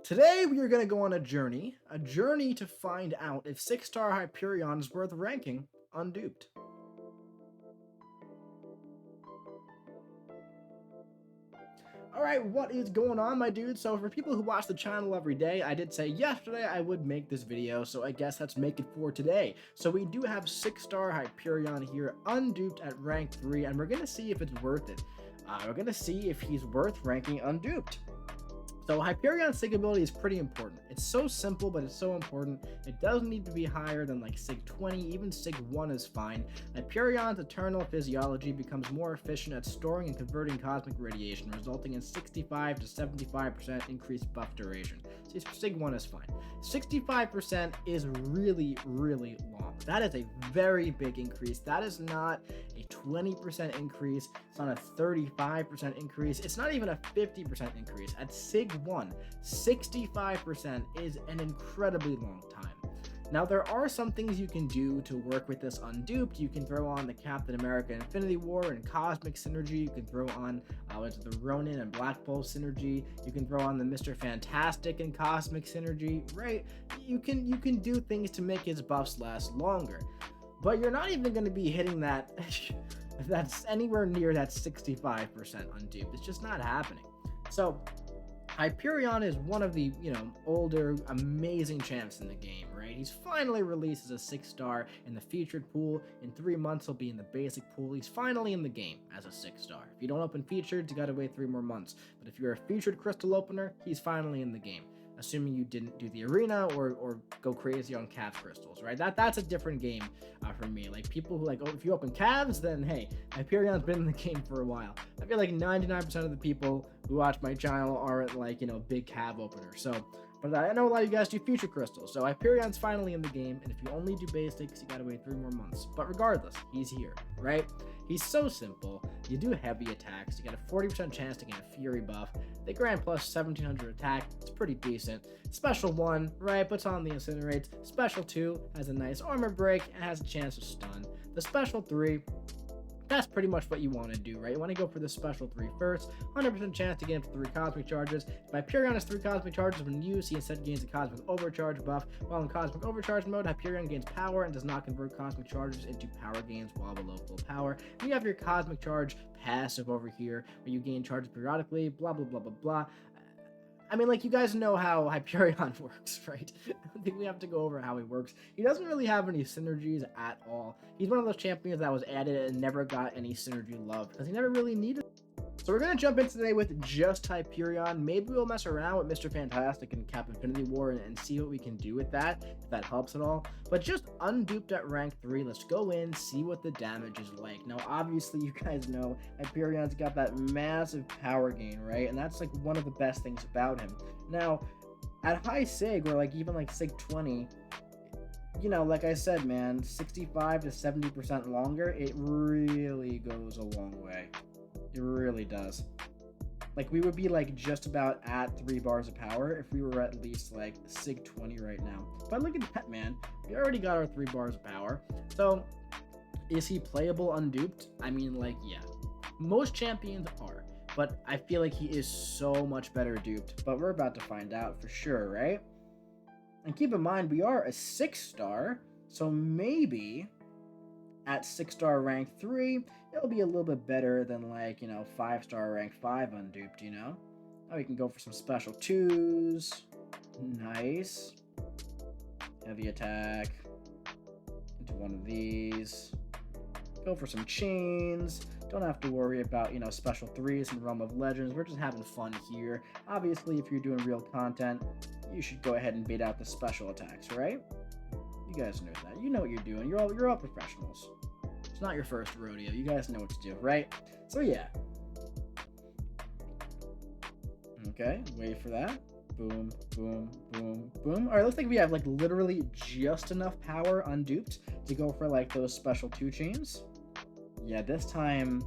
Today we are going to go on a journey to find out if 6-star Hyperion is worth ranking unduped. Alright, what is going on, my dude? So for people who watch the channel every day, I did say yesterday I would make this video, so I guess let's make it for today. So we do have 6-star Hyperion here, unduped at rank 3, and we're going to see if it's worth it. We're going to see if he's worth ranking unduped. So Hyperion's sig ability is pretty important. It's so simple, but it's so important. It doesn't need to be higher than like sig 20, even sig 1 is fine. Hyperion's eternal physiology becomes more efficient at storing and converting cosmic radiation, resulting in 65 to 75% increased buff duration. So sig 1 is fine. 65% is really, really long. That is a very big increase. That is not a 20% increase. It's not a 35% increase. It's not even a 50% increase. At sig 1, 65% is an incredibly long time. Now, there are some things you can do to work with this unduped. You can throw on the Captain America Infinity War and Cosmic Synergy. You can throw on the Ronin and Black Bolt Synergy. You can throw on the Mr. Fantastic and Cosmic Synergy, right? You can do things to make his buffs last longer. But you're not even going to be hitting that that's anywhere near that 65% unduped. It's just not happening. So Hyperion is one of the, older, amazing champs in the game, right? He's finally released as a 6-star in the featured pool. In 3 months, he'll be in the basic pool. He's finally in the game as a 6-star. If you don't open featured, you gotta wait 3 more months. But if you're a featured crystal opener, he's finally in the game. Assuming you didn't do the arena or go crazy on Cavs crystals, right? That's a different game for me. Like, people who if you open Cavs, then hey, Hyperion's been in the game for a while. I feel like 99% of the people who watch my channel aren't big Cav openers. So, but I know a lot of you guys do future crystals. So Hyperion's finally in the game, and if you only do basics, you gotta wait 3 more months. But regardless, he's here, right? He's so simple. You do heavy attacks. You got a 40% chance to get a Fury buff. They grant plus 1700 attack. It's pretty decent. Special 1, right, puts on the Incinerates. Special 2 has a nice armor break and has a chance to stun. The Special 3, that's pretty much what you want to do, right? You want to go for the Special 3 first. 100% chance to get up to 3 Cosmic Charges. If Hyperion has 3 Cosmic Charges when used, he instead gains a Cosmic Overcharge buff. While in Cosmic Overcharge mode, Hyperion gains power and does not convert Cosmic Charges into power gains while below full power. And you have your Cosmic Charge passive over here, where you gain charges periodically, blah, blah, blah, blah, blah. I mean, you guys know how Hyperion works, right? I think we have to go over how he works. He doesn't really have any synergies at all. He's one of those champions that was added and never got any synergy love because he never really needed it. So we're going to jump in today with just Hyperion. Maybe we'll mess around with Mr. Fantastic and Cap Infinity War and see what we can do with that, if that helps at all. But just unduped at rank 3, let's go in, see what the damage is like. Now, obviously, you guys know Hyperion's got that massive power gain, right? And that's one of the best things about him. Now, at high sig, or even sig 20, like I said, man, 65 to 70% longer, it really goes a long way. It really does. We would be just about at 3 bars of power if we were at least sig 20 right now. But look at that, man. We already got our 3 bars of power. So is he playable unduped? I mean, yeah. Most champions are, but I feel like he is so much better duped. But we're about to find out for sure, right? And keep in mind, we are a 6-star, so maybe at 6-star rank 3, it'll be a little bit better than 5-star rank 5 unduped, Now we can go for some special 2s. Nice. Heavy attack. Into one of these. Go for some chains. Don't have to worry about, special 3s in Realm of Legends. We're just having fun here. Obviously, if you're doing real content, you should go ahead and bait out the special attacks, right? You guys know that. You know what you're doing. You're all professionals. It's not your first rodeo. You guys know what to do, right? So yeah. Okay, wait for that. Boom, boom, boom, boom. All right, looks like we have literally just enough power unduped to go for those special 2 chains. Yeah, this time,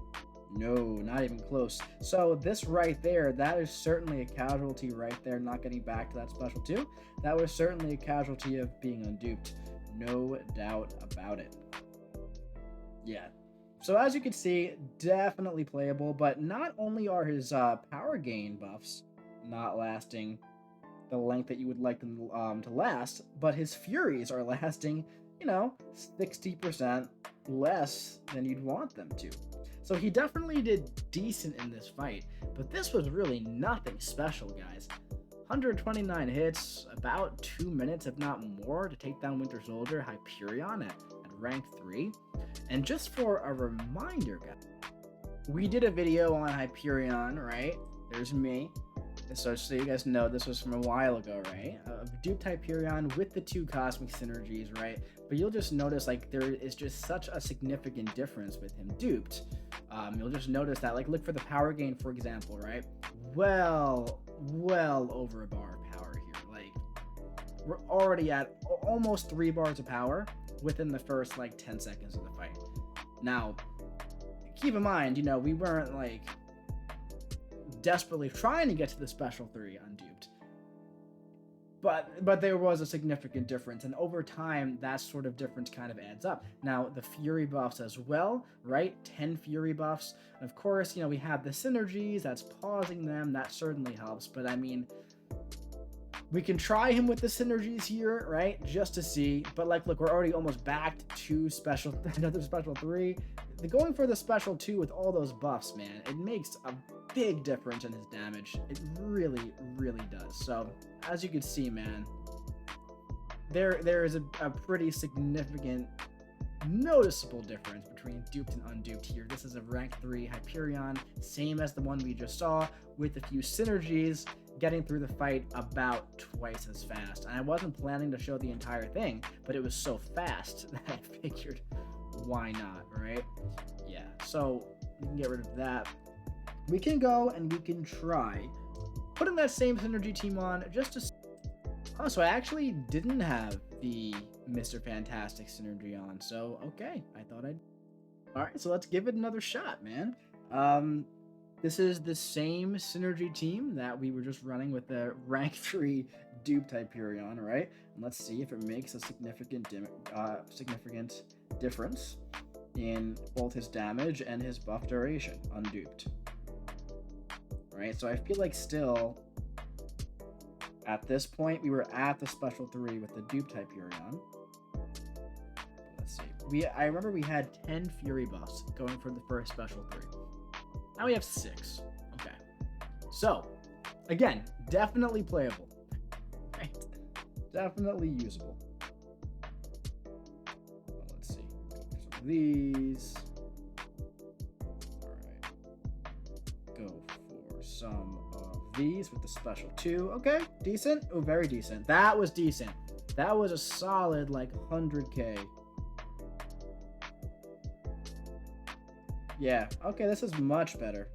no, not even close. So this right there, that is certainly a casualty right there, not getting back to that special 2. That was certainly a casualty of being unduped. No doubt about it. Yeah. So as you can see, definitely playable, but not only are his power gain buffs not lasting the length that you would like them to last, but his Furies are lasting, 60% less than you'd want them to. So he definitely did decent in this fight, but this was really nothing special, guys. 129 hits, about 2 minutes, if not more, to take down Winter Soldier Hyperion at rank 3. And just for a reminder, guys, we did a video on Hyperion, right? There's me. So you guys know, this was from a while ago, right? Duped Hyperion with the 2 cosmic synergies, right? But you'll just notice, like, there is just such a significant difference with him duped. You'll just notice that, like, look for the power gain, for example, right? Well over a bar of power here. Like, we're already at almost 3 bars of power within the first, like, 10 seconds of the fight. Now, keep in mind, we weren't, like, desperately trying to get to the special 3 unduped, but there was a significant difference, and over time that sort of difference kind of adds up. Now the Fury buffs as well, right? 10 Fury buffs, and of course we have the synergies that's pausing them, that certainly helps, but I mean, we can try him with the synergies here, right, just to see. But like, look, we're already almost back to another special 3. Going for the special 2 with all those buffs, man, it makes a big difference in his damage. It really, really does. So, as you can see, man, there is a pretty significant, noticeable difference between duped and unduped here. This is a rank 3 Hyperion, same as the one we just saw, with a few synergies, getting through the fight about twice as fast. And I wasn't planning to show the entire thing, but it was so fast that I figured, why not, right? Yeah, so we can get rid of that. We can go and we can try putting that same synergy team on just to... Oh, so I actually didn't have the Mr. Fantastic synergy on, so okay, I thought I'd... Alright, so let's give it another shot, man. This is the same synergy team that we were just running with the rank 3 duped Hyperion, right? And let's see if it makes a significant difference in both his damage and his buff duration, unduped. Right, so I feel like still, at this point, we were at the special 3 with the duped Hyperion. Let's see. I remember we had 10 Fury buffs going for the first special 3. Now we have 6. Okay. So, again, definitely playable. Right? Definitely usable. Well, let's see. Some of these. Alright. Go for some of these with the special 2. Okay, decent. Oh, very decent. That was decent. That was a solid, like, 100k. Yeah, okay, this is much better.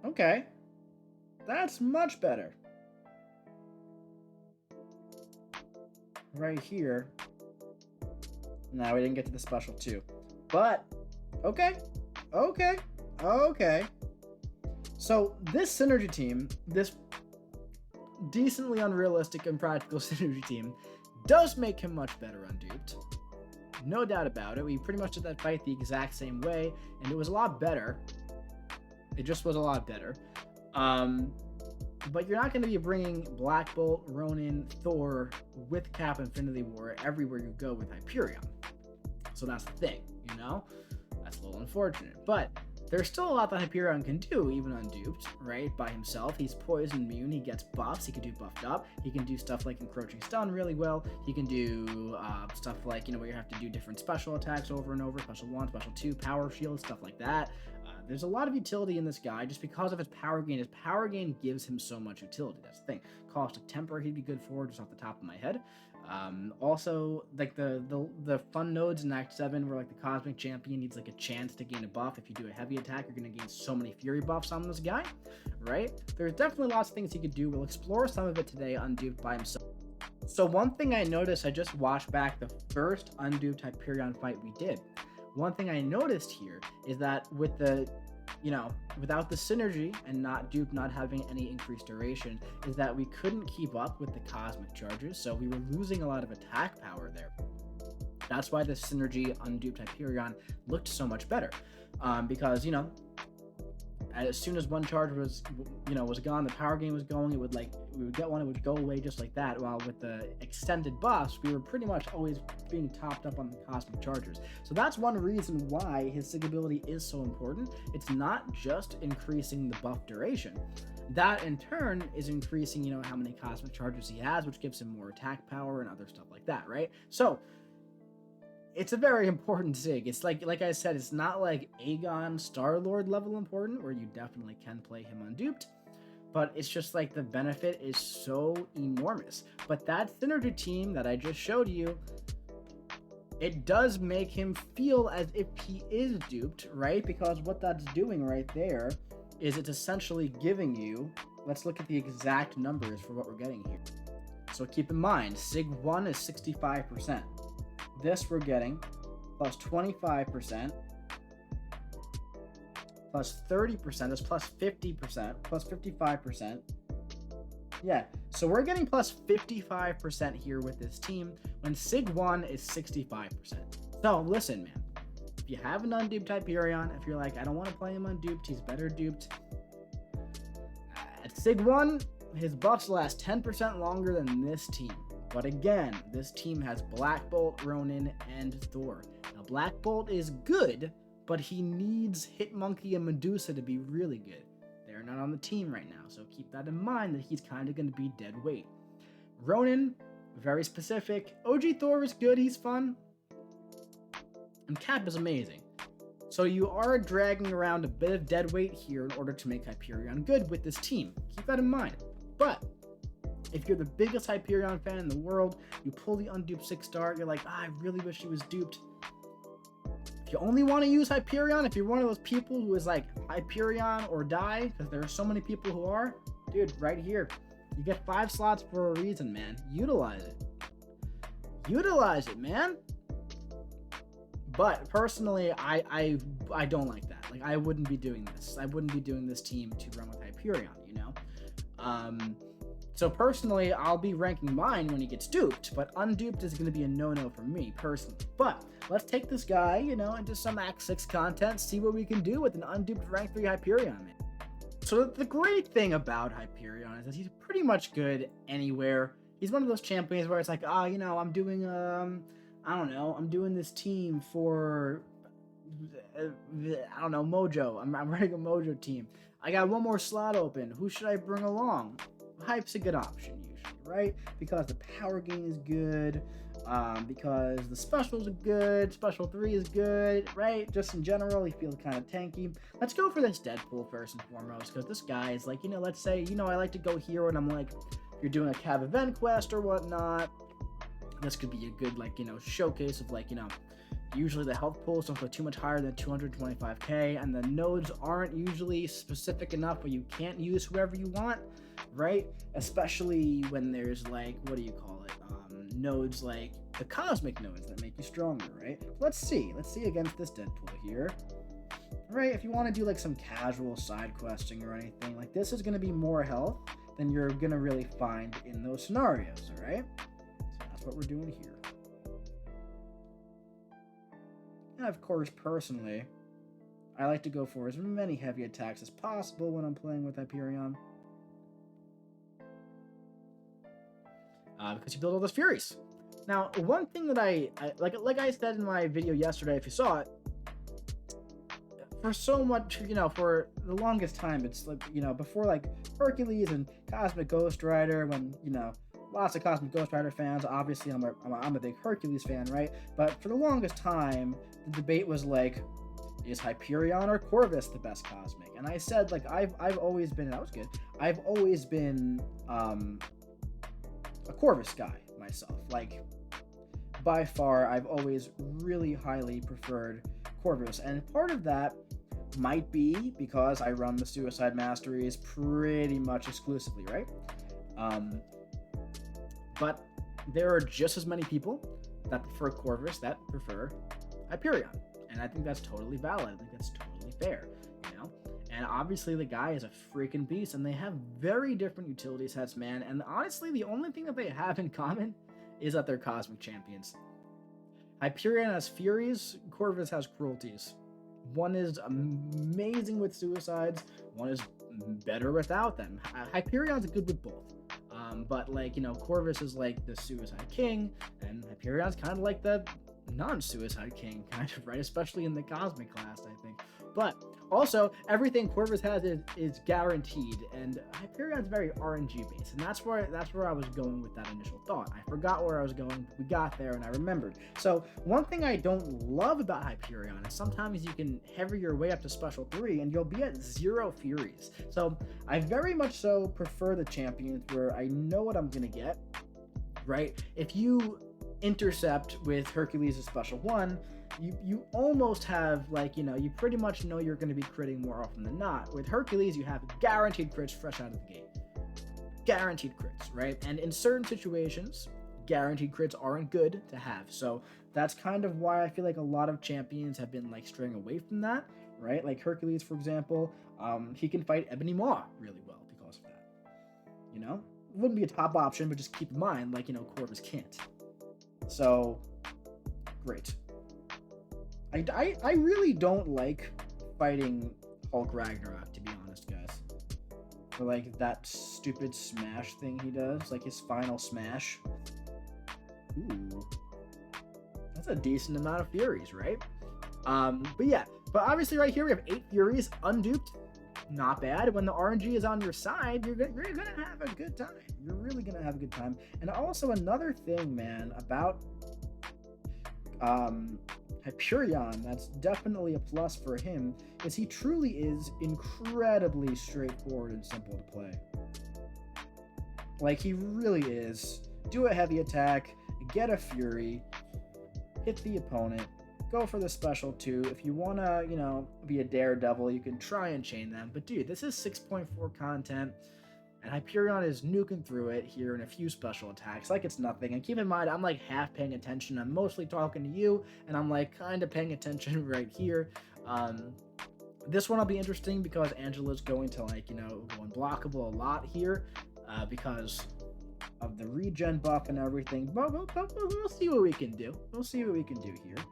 Okay, that's much better. Right here. No, we didn't get to the special 2. But, okay. So, this synergy team, this decently unrealistic and practical synergy team, does make him much better unduped. No doubt about it. We pretty much did that fight the exact same way, and it was a lot better. It just was a lot better. But you're not going to be bringing Black Bolt, Ronin, Thor with Cap Infinity War everywhere you go with Hyperion. So that's the thing, That's a little unfortunate. But there's still a lot that Hyperion can do, even unduped, right? By himself. He's poison immune, he gets buffs, he can do buffed up, he can do stuff like encroaching stun really well, he can do stuff like, where you have to do different special attacks over and over, special 1, special 2, power shield, stuff like that. There's a lot of utility in this guy just because of his power gain. His power gain gives him so much utility. That's the thing. Caustic Temper he'd be good for, just off the top of my head. Also, like the fun nodes in Act 7 where like the Cosmic Champion needs like a chance to gain a buff. If you do a heavy attack, you're going to gain so many Fury buffs on this guy, right? There's definitely lots of things he could do. We'll explore some of it today unduped by himself. So one thing I noticed, I just watched back the first unduped Hyperion fight we did. One thing I noticed here is that with the, without the synergy and not having any increased duration, is that we couldn't keep up with the cosmic charges, so we were losing a lot of attack power there. That's why the synergy unduped Hyperion looked so much better, because as soon as one charge was gone, the power gain was going. It would we would get one, it would go away just like that. While with the extended buffs, we were pretty much always being topped up on the cosmic chargers. So that's one reason why his sig ability is so important. It's not just increasing the buff duration. That in turn is increasing, how many cosmic chargers he has, which gives him more attack power and other stuff like that, right? So it's a very important sig. It's like I said, it's not like Aegon Star-Lord level important, where you definitely can play him unduped, but it's just like the benefit is so enormous. But that synergy team that I just showed you, it does make him feel as if he is duped, right? Because what that's doing right there is it's essentially giving you, let's look at the exact numbers for what we're getting here. So keep in mind, Sig 1 is 65%. This we're getting plus 25%, plus 30%, that's plus 50%, plus 55%. Yeah, so we're getting plus 55% here with this team when Sig 1 is 65%. So listen, man, if you have an unduped Hyperion, if you're like, I don't want to play him unduped, he's better duped. At Sig 1, his buffs last 10% longer than this team. But again, this team has Black Bolt, Ronin, and Thor. Now, Black Bolt is good, but he needs Hitmonkey and Medusa to be really good. They're not on the team right now, so keep that in mind that he's kind of going to be dead weight. Ronin, very specific. OG Thor is good, he's fun. And Cap is amazing. So you are dragging around a bit of dead weight here in order to make Hyperion good with this team. Keep that in mind. But if you're the biggest Hyperion fan in the world, you pull the unduped 6-star, you're like, I really wish he was duped. If you only want to use Hyperion, if you're one of those people who is like Hyperion or die, because there are so many people who are, dude, right here. You get 5 slots for a reason, man. Utilize it. Utilize it, man. But personally, I don't like that. Like, I wouldn't be doing this. I wouldn't be doing this team to run with Hyperion, So personally, I'll be ranking mine when he gets duped, but unduped is going to be a no-no for me personally. But let's take this guy, into some Act 6 content, see what we can do with an unduped rank 3 Hyperion, man. So the great thing about Hyperion is that he's pretty much good anywhere. He's one of those champions where it's like, I'm doing, I'm doing this team for, Mojo. I'm running a Mojo team. I got one more slot open. Who should I bring along? Hype's a good option usually, right? Because the power gain is good, because the specials are good, special 3 is good, right? Just in general, he feels kind of tanky. Let's go for this Deadpool first and foremost, because this guy is like, let's say, I like to go here and I'm like, you're doing a Cav event quest or whatnot. This could be a good, showcase of, usually the health pools don't go too much higher than 225k, and the nodes aren't usually specific enough where you can't use whoever you want, right? Especially when there's nodes like the cosmic nodes that make you stronger, right? Let's see against this Deadpool here. Right, if you want to do some casual side questing or anything, this is going to be more health than you're going to really find in those scenarios, all right? So that's what we're doing here. And of course, personally, I like to go for as many heavy attacks as possible when I'm playing with Hyperion. Because you build all those Furies. Now, one thing that I like I said in my video yesterday, if you saw it, for so much, for the longest time, it's before Hercules and Cosmic Ghost Rider, when, lots of Cosmic Ghost Rider fans, obviously I'm a big Hercules fan, right? But for the longest time, the debate was is Hyperion or Corvus the best Cosmic? And I said, I've always been, that was good, I've always been, a Corvus guy myself. By far, I've always really highly preferred Corvus, and part of that might be because I run the Suicide Masteries pretty much exclusively, right? But there are just as many people that prefer Corvus that prefer Hyperion, and I think that's totally valid. I think that's totally fair, And obviously the guy is a freaking beast, and they have very different utility sets, man. And honestly, the only thing that they have in common is that they're cosmic champions. Hyperion has Furies, Corvus has Cruelties. One is amazing with suicides, one is better without them. Hyperion's good with both. But like, you know, Corvus is like the suicide king, and Hyperion's kind of like the non-suicide king, kind of, right? Especially in the cosmic class, I think. But also, everything Corvus has is guaranteed, and Hyperion's very RNG based, and that's where I was going with that initial thought. I forgot where I was going, but we got there, and I remembered. So one thing I don't love about Hyperion is sometimes you can heavy your way up to Special 3, and you'll be at 0 Furies. So I very much so prefer the champions where I know what I'm gonna get, right? If you intercept with Hercules' Special 1, you almost have, like, you know, you pretty much know you're going to be critting more often than not. With Hercules, you have guaranteed crits fresh out of the gate. Guaranteed crits, right? And in certain situations, guaranteed crits aren't good to have. So that's kind of why I feel like a lot of champions have been, like, straying away from that, right? Like Hercules, for example, he can fight Ebony Maw really well because of that. You know? It wouldn't be a top option, but just keep in mind, like, you know, Corvus can't. So, great. I really don't like fighting Hulk Ragnarok, to be honest, guys. For, like, that stupid smash thing he does, like his final smash. Ooh. That's a decent amount of Furies, right? But yeah, but obviously right here we have 8 Furies, unduped. Not bad. When the RNG is on your side, you're gonna have a good time. You're really gonna have a good time. And also another thing, man, about Hyperion, that's definitely a plus for him, is he truly is incredibly straightforward and simple to play. Like, he really is. Do a heavy attack, get a Fury, hit the opponent, go for the Special 2. If you want to, you know, be a daredevil, you can try and chain them. But dude, this is 6.4 content, and Hyperion is nuking through it here in a few special attacks like it's nothing. And keep in mind, I'm like half paying attention. I'm mostly talking to you, and I'm like kind of paying attention right here. This one will be interesting because Angela's going to, like, you know, go unblockable a lot here because of the regen buff and everything. But we'll see what we can do. We'll see what we can do here,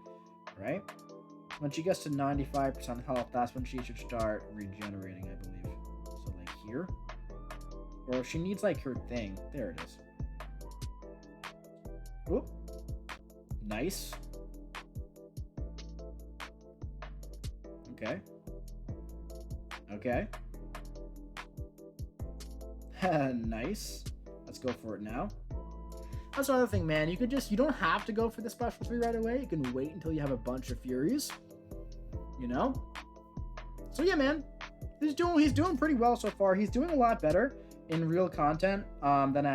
right? When she gets to 95% health, that's when she should start regenerating, I believe. So, like, here. Or she needs, like, her thing. There it is. Oop. Nice. Okay. Okay. Nice. Let's go for it now. That's another thing, man. You don't have to go for the Special 3 right away. You can wait until you have a bunch of Furies. You know? So yeah, man. He's doing pretty well so far. He's doing a lot better in real content than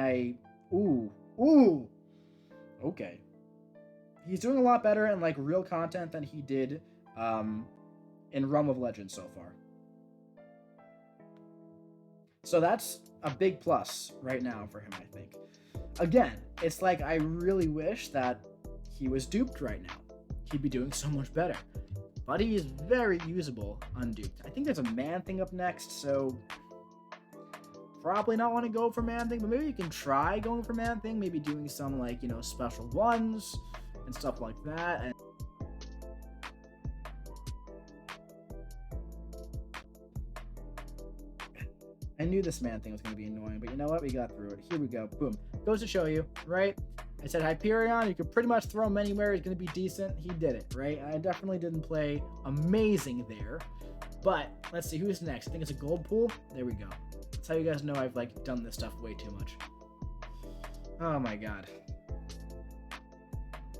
okay. He's doing a lot better in, like, real content than he did in Realm of Legends so far. So that's a big plus right now for him, I think. Again, it's like I really wish that he was duped right now. He'd be doing so much better. But he is very usable unduped. I think there's a man thing up next, so probably not want to go for man thing, but maybe you can try going for man thing, maybe doing some, like, you know, special ones and stuff like that. And I knew this man thing was going to be annoying, but you know what? We got through it. Here we go. Boom. Goes to show you, right? I said Hyperion, you could pretty much throw him anywhere. He's going to be decent. He did it, right? I definitely didn't play amazing there. But let's see who's next. I think it's a gold pool. There we go. That's how you guys know I've, like, done this stuff way too much. Oh my god.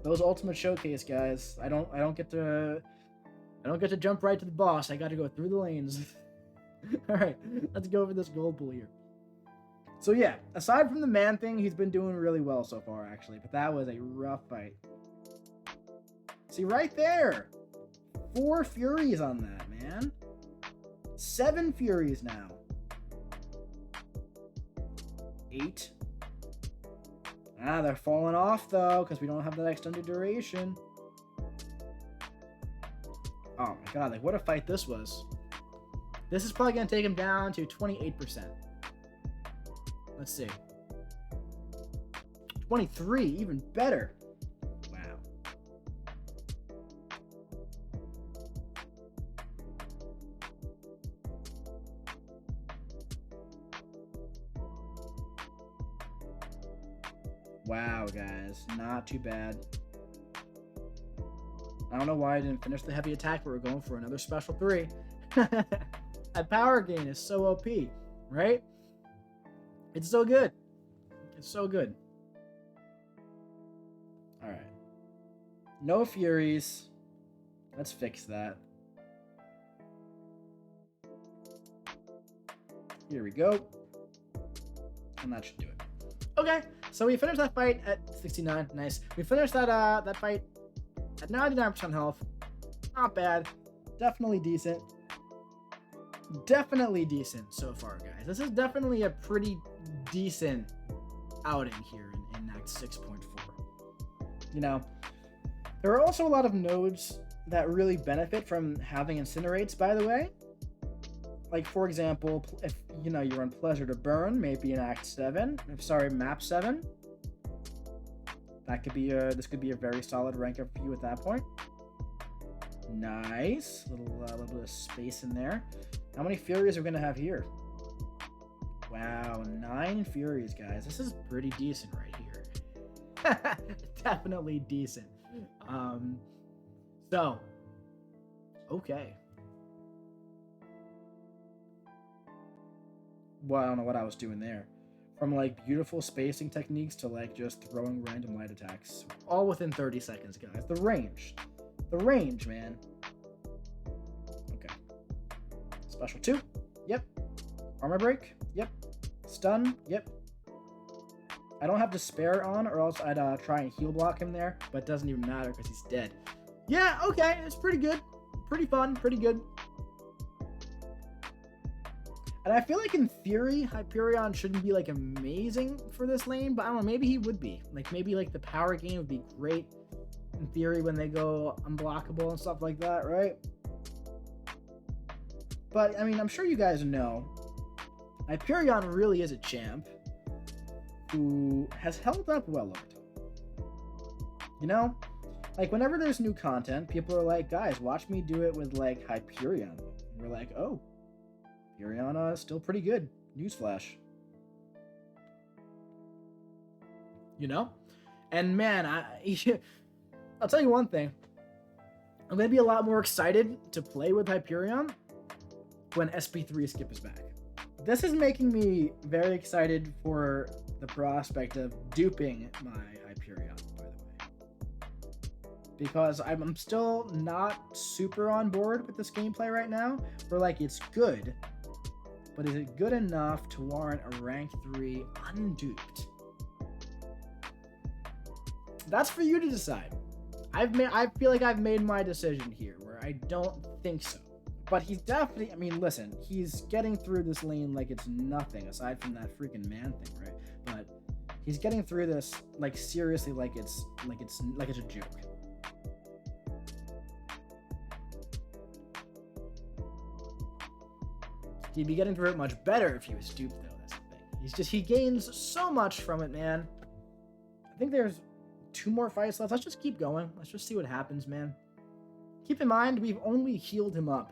Those ultimate showcase guys. I don't get to jump right to the boss. I got to go through the lanes. All right, let's go over this gold pool here. So yeah, aside from the man thing, he's been doing really well so far, actually. But that was a rough fight. See, right there. 4 Furies on that, man. 7 Furies now. 8. Ah, they're falling off, though, because we don't have that extended duration. Oh, my God. Like, what a fight this was. This is probably going to take him down to 28%. Let's see. 23, even better. Wow. Wow, guys, not too bad. I don't know why I didn't finish the heavy attack, but we're going for another special 3. That power gain is so OP, right? It's so good. It's so good. All right. No Furies. Let's fix that. Here we go. And that should do it. Okay, so we finished that fight at 69. Nice. We finished that fight at 99% health. Not bad. Definitely decent. Definitely decent so far, guys. This is definitely a pretty decent outing here in Act 6.4. You know, there are also a lot of nodes that really benefit from having incinerates, by the way. Like, for example, if, you know, you're on Pleasure to Burn, maybe in Act 7. Sorry, Map 7. That could be this could be a very solid rank up for you at that point. Nice. Little bit of space in there. How many Furies are we going to have here? Wow, 9 Furies, guys. This is pretty decent right here. Definitely decent. So, okay. Well, I don't know what I was doing there. From like beautiful spacing techniques to like just throwing random light attacks. All within 30 seconds, guys. The range. The range, man. Okay. Special 2. Yep. Armor break. Yep. Stun. Yep. I don't have Despair on, or else I'd try and heal block him there, but it doesn't even matter because he's dead. Yeah, okay. It's pretty good. Pretty fun. Pretty good. And I feel like in theory, Hyperion shouldn't be like amazing for this lane, but I don't know, maybe he would be. Like maybe like the power gain would be great in theory when they go unblockable and stuff like that, right? But I mean, I'm sure you guys know, Hyperion really is a champ who has held up well over time. You know? Like whenever there's new content, people are like, guys, watch me do it with like Hyperion. And we're like, oh, Hyperion is still pretty good. Newsflash. You know? And man, I'll tell you one thing. I'm going to be a lot more excited to play with Hyperion when SP3 skip is back. This is making me very excited for the prospect of duping my Hyperion, by the way. Because I'm still not super on board with this gameplay right now. Where like it's good, but is it good enough to warrant a rank 3 unduped? That's for you to decide. I feel like I've made my decision here, where I don't think so. But he's definitely, I mean, listen, he's getting through this lane like it's nothing, aside from that freaking man thing, right? But he's getting through this like seriously, like it's a joke. He'd be getting through it much better if he was duped, though. That's the thing. He gains so much from it, man. I think there's 2 more fights left. Let's just keep going. Let's just see what happens, man. Keep in mind, we've only healed him up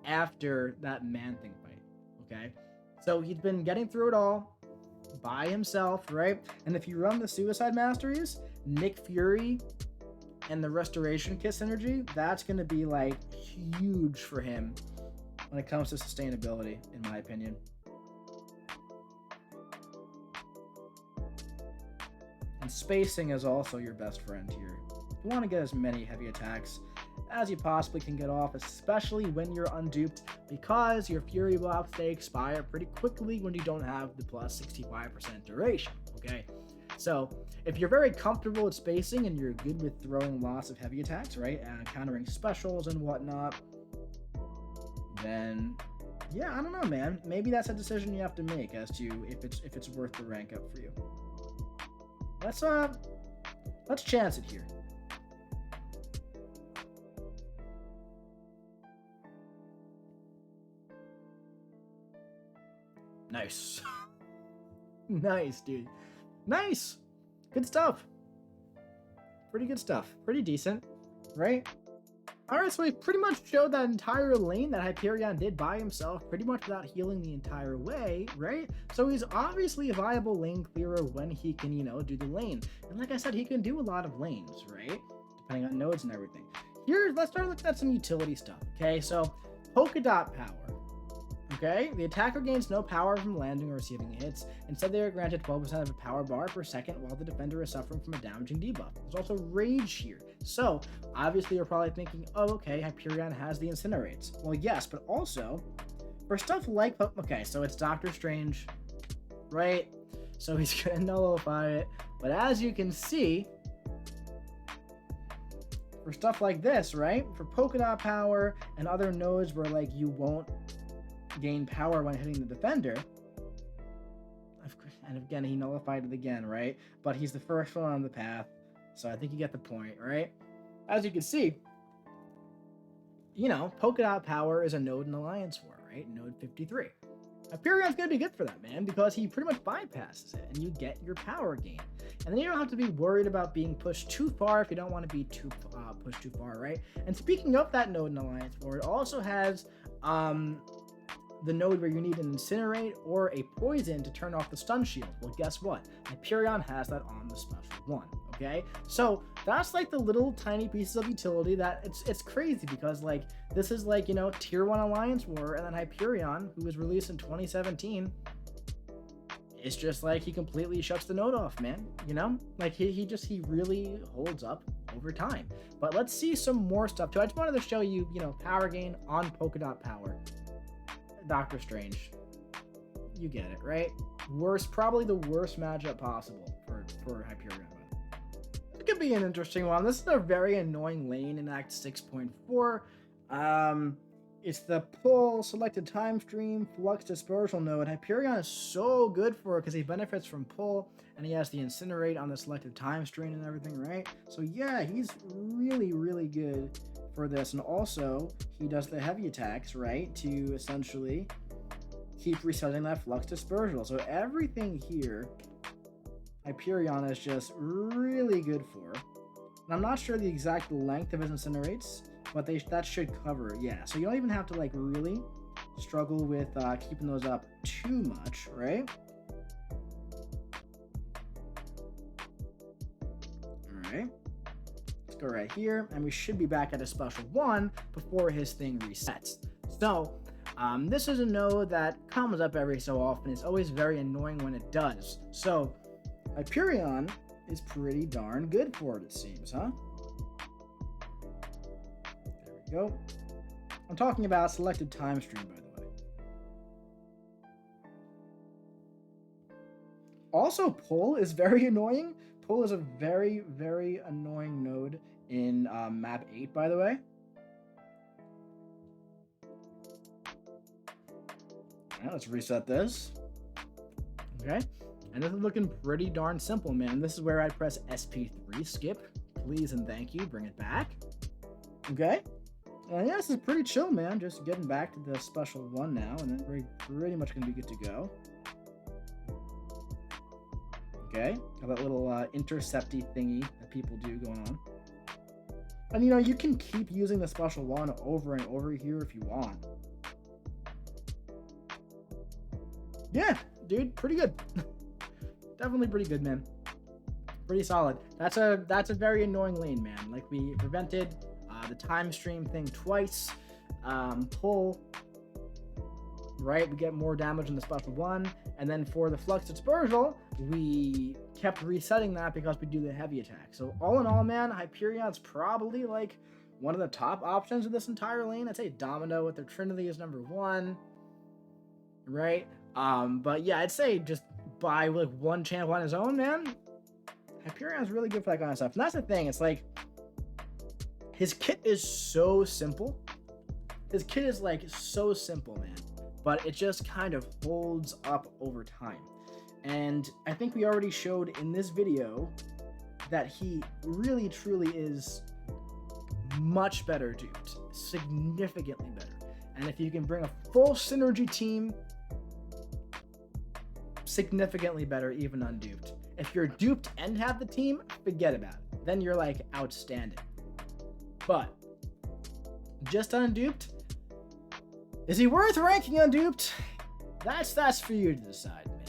after that man thing fight, okay? So he's been getting through it all by himself, right? And if you run the Suicide Masteries, Nick Fury and the Restoration Kit synergy, that's going to be, like, huge for him when it comes to sustainability, in my opinion. And spacing is also your best friend here. You want to get as many heavy attacks as you possibly can get off, especially when you're unduped, because your Fury blocks, they expire pretty quickly when you don't have the plus 65% duration, okay? So, if you're very comfortable with spacing and you're good with throwing lots of heavy attacks, right, and countering specials and whatnot, then, yeah, I don't know, man. Maybe that's a decision you have to make as to if it's worth the rank up for you. Let's chance it here. Nice. Nice, dude. Nice. Good stuff. Pretty good stuff. Pretty decent, right? Alright, so he pretty much showed that entire lane that Hyperion did by himself, pretty much without healing the entire way, right? So he's obviously a viable lane clearer when he can, do the lane. And like I said, he can do a lot of lanes, right? Depending on nodes and everything. Here, let's start looking at some utility stuff, okay? So, polka dot power. Okay, the attacker gains no power from landing or receiving hits. Instead, they are granted 12% of a power bar per second while the defender is suffering from a damaging debuff. There's also rage here. So, obviously, you're probably thinking, oh, okay, Hyperion has the incinerates. Well, yes, but also, for stuff like, okay, so it's Doctor Strange, right? So he's going to nullify it. But as you can see, for stuff like this, right? For polka dot power and other nodes where, like, you won't gain power when hitting the defender, and again he nullified it again, right? But he's the first one on the path, so I think you get the point, right? As you can see, polka dot power is a node in Alliance War, right? Node 53. Hyperion's gonna be good for that, man, because he pretty much bypasses it and you get your power gain, and then you don't have to be worried about being pushed too far if you don't want to be pushed too far, right? And speaking of that node in Alliance War, it also has the node where you need an incinerate or a poison to turn off the stun shield. Well, guess what? Hyperion has that on the special one, okay? So that's like the little tiny pieces of utility that it's crazy because like this is like, tier 1 Alliance War, and then Hyperion, who was released in 2017, it's just like he completely shuts the node off, man, Like he really holds up over time. But let's see some more stuff too. I just wanted to show you, power gain on polka dot power. Doctor Strange, you get it, right? Probably the worst matchup possible for Hyperion. It could be an interesting one. This is a very annoying lane in Act 6.4. It's the pull, selected time stream, flux dispersal node. Hyperion is so good for it because he benefits from pull, and he has the incinerate on the selective time stream and everything, right? So yeah, he's really, really good for this. And also, he does the heavy attacks, right, to essentially keep resetting that flux dispersal. So everything here, Hyperion is just really good for. And I'm not sure the exact length of his incinerates, but that should cover, yeah. So you don't even have to like really struggle with keeping those up too much, right? All right. Let's go right here, and we should be back at a special one before his thing resets. So this is a node that comes up every so often. It's always very annoying when it does. So Hyperion is pretty darn good for it seems, huh? There we go. I'm talking about selected time stream, by the way. Also, pull is very annoying. Pull is a very, very annoying node in map 8, by the way. Alright, let's reset this. Okay. And this is looking pretty darn simple, man. This is where I press SP3, skip, please and thank you, bring it back. Okay. And yeah, this is pretty chill, man. Just getting back to the special one now, and then we're pretty much going to be good to go. Okay, got that little intercepty thingy that people do going on. And you can keep using the special one over and over here if you want. Yeah, dude, pretty good. Definitely pretty good, man. Pretty solid. That's a very annoying lane, man. Like, we prevented the time stream thing twice. Pull, right? We get more damage in the special one. And then for the flux dispersal, we kept resetting that because we do the heavy attack. So all in all, man, Hyperion's probably like one of the top options of this entire lane. I'd say Domino with their Trinity is number 1, right? But yeah, I'd say just buy like one champ on his own, man. Hyperion's really good for that kind of stuff. And that's the thing, it's like his kit is so simple. His kit is like so simple, man. But it just kind of holds up over time. And I think we already showed in this video that he really truly is much better duped, significantly better. And if you can bring a full synergy team, significantly better even unduped. If you're duped and have the team, forget about it. Then you're like outstanding. But just unduped? Is he worth ranking unduped? That's for you to decide, man.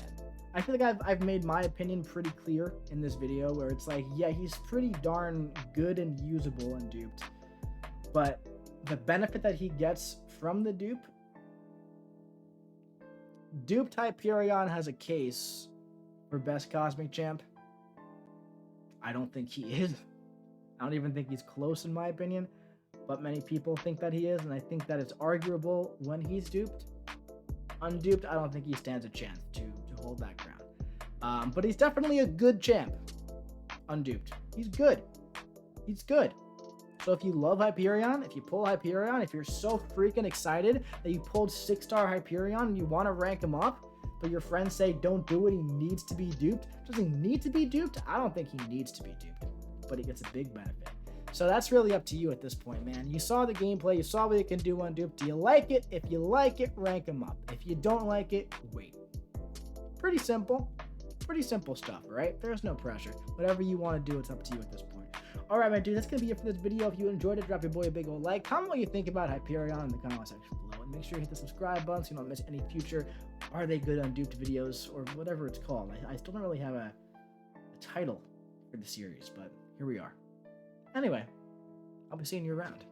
I feel like I've made my opinion pretty clear in this video, where it's like, yeah, he's pretty darn good and usable unduped, but the benefit that he gets from the dupe, duped Hyperion has a case for best Cosmic Champ. I don't think he is. I don't even think he's close in my opinion, but many people think that he is, and I think that it's arguable when he's duped. Unduped, I don't think he stands a chance to hold that crown. But he's definitely a good champ. Unduped. He's good. He's good. So if you love Hyperion, if you pull Hyperion, if you're so freaking excited that you pulled 6-star Hyperion and you want to rank him up, but your friends say don't do it, he needs to be duped. Does he need to be duped? I don't think he needs to be duped, but he gets a big benefit. So that's really up to you at this point, man. You saw the gameplay, you saw what he can do on dupe. Do you like it? If you like it, rank him up. If you don't like it, wait. Pretty simple. Pretty simple stuff, right? There's no pressure. Whatever you want to do, it's up to you at this point. All right, my dude, that's going to be it for this video. If you enjoyed it, drop your boy a big old like. Comment what you think about Hyperion in the comment section below. And make sure you hit the subscribe button so you don't miss any future Are They Good Unduped videos, or whatever it's called. I still don't really have a title for the series, but here we are. Anyway, I'll be seeing you around.